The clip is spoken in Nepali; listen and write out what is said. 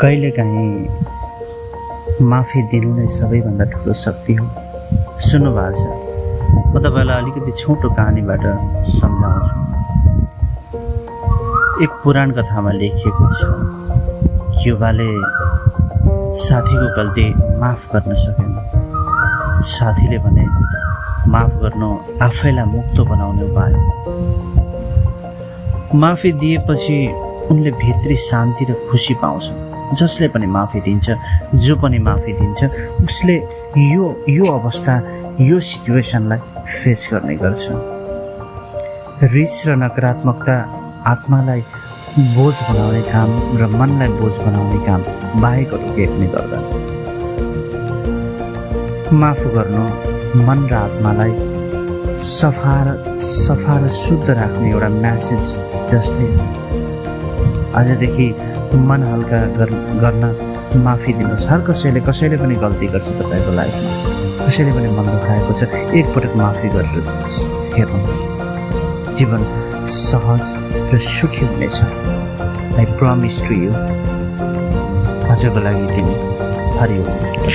कहिलेकाहीँ माफी दिनु नै सबैभन्दा ठुलो शक्ति हो। सुन्नुभएको छ, म तपाईँलाई अलिकति छोटो कहानीबाट सम्झाउँछु। एक पुराण कथामा लेखिएको छ, युवाले साथीको गल्ती माफ गर्न सकेन। साथीले भने माफ गर्नु आफैलाई मुक्त बनाउने उपाय। माफी दिएपछि उनले भित्री शान्ति र खुसी पाउँछन्। जसले पनि माफी दिन्छ, जो पनि माफी दिन्छ, उसले यो अवस्था, यो सिचुएसनलाई फेस गर्ने गर्छ। रिस र नकारात्मकता आत्मालाई बोझ बनाउने काम र मनलाई बोझ बनाउने काम बाहेक अरू केही पनि गर्दैन। माफ गर्नु मन र आत्मालाई सफा र शुद्ध राख्ने एउटा म्यासेज जस्तै। आजदेखि मन हल्का गर्न माफी दिनुहोस्। हर कसैले पनि गल्ती गर्छ तपाईँको लाइफमा, कसैले पनि मन दुखाएको छ। एकपटक माफी गरेर हेर्नुहोस्, जीवन सहज र सुखी हुनेछ। I promise to you. आजको लागि तिमी हरिओम।